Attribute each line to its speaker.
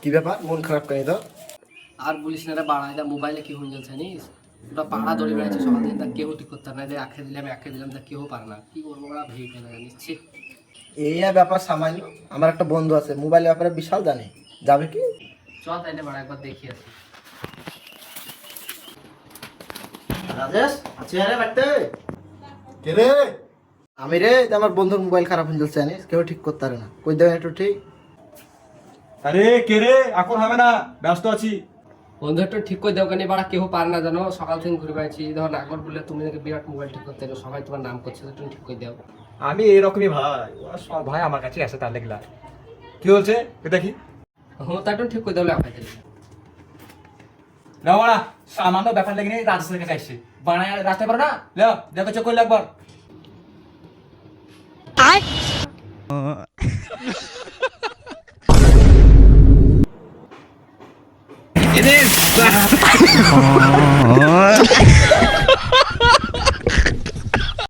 Speaker 1: কি ব্যাপার, মন খারাপ কেন তো?
Speaker 2: আর বলিস না রে বাড়া, এটা মোবাইলে কি হয়ে যাচ্ছে জানিস? ওটা পাড়া দড়ি বেড়াচ্ছে সকাল থেকে, তা কেউ ঠিক করতে পারে না। একে দিলাম তা কেউ পারে না। কি করবো ওরা ভেবে পেয়ে না জানিস। ছি।
Speaker 1: এই আর ব্যাপার সামান্য। আমার একটা বন্ধু আছে, মোবাইলের ব্যাপারে বিশাল জানে। যাবে কি?
Speaker 2: চ তাইলে বাড়া একবার দেখি আসি।
Speaker 1: রাজেশ আছে আরে বাড়তে? কে রে? আমি রে, এই যে আমার বন্ধুর মোবাইল খারাপ হয়ে যাচ্ছে জানিস, কেউ ঠিক করতে পারে না। কই দেবেন একটু ঠিক?
Speaker 3: আরে কে রে, এখন হবে না, ব্যস্ত আছি।
Speaker 2: বন্ধু একটু ঠিক করে দাও কেন বাড়া, কেউ পারে না জানো। সকাল থেকে ঘুরে বেড়াচ্ছি, ধর নাগর বললে তুমি নাকি বিরাট মোবাইল ঠিক করতে পারো, সবাই তোমার নাম করছে, তুমি ঠিক করে দাও।
Speaker 3: আমি এরকমই ভাই, ওরা সব ভাই আমার কাছে আসে, তার লেগলা কি বলছে দেখি।
Speaker 2: হ্যাঁ তা একটু ঠিক করে দাও লেখা দিলে।
Speaker 3: না বাড়া, সামান্য ব্যাপার লেগে নিয়ে রাজস্থানের কাছে আসছে, বানায় রাস্তায় পারো না। লেও দেখো, চোখ করলে একবার। It is.